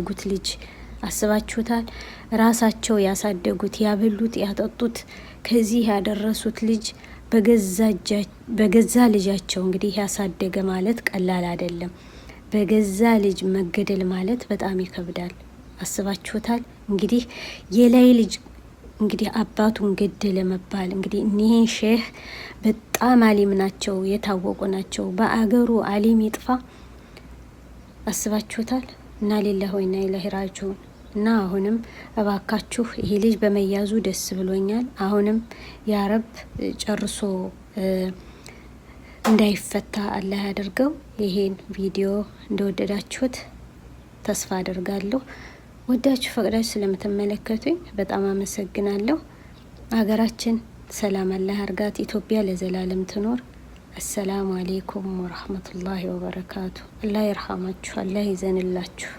ጉት ልጅ አስባችሁታል? ራሳቸው ያሳደጉት ያበሉት ያጠጡት ከዚህ ያደረሱት ልጅ በገዛ ልጃቸው እንግዲህ ያሳደገ ማለት ቀላል አይደለም። በገዛ ልጅ መገደል ማለት በጣም ይከብዳል። አስባችሁታል? እንግዲህ የላይ ልጅ እንግዲህ አባቱን ገደለ መባል እንግዲህ እኒህ ሼህ በጣም አሊም ናቸው፣ የታወቁ ናቸው። በአገሩ አሊም ይጥፋ። አስባችሁታል? እና ሊላሂ ወኢና ኢለይሂ ራጂዑን። እና አሁንም እባካችሁ ይሄ ልጅ በመያዙ ደስ ብሎኛል። አሁንም ያ ረብ ጨርሶ እንዳይፈታ አላህ ያድርገው። ይሄን ቪዲዮ እንደወደዳችሁት ተስፋ አደርጋለሁ። ወዳችሁ ፈቅዳችሁ ስለምትመለከቱኝ በጣም አመሰግናለሁ። ሀገራችን ሰላም አላህ አርጋት። ኢትዮጵያ ለዘላለም ትኖር። አሰላሙ አለይኩም ወራህመቱላሂ ወበረካቱ። አላህ ይርሐማችሁ፣ አላህ ይዘንላችሁ።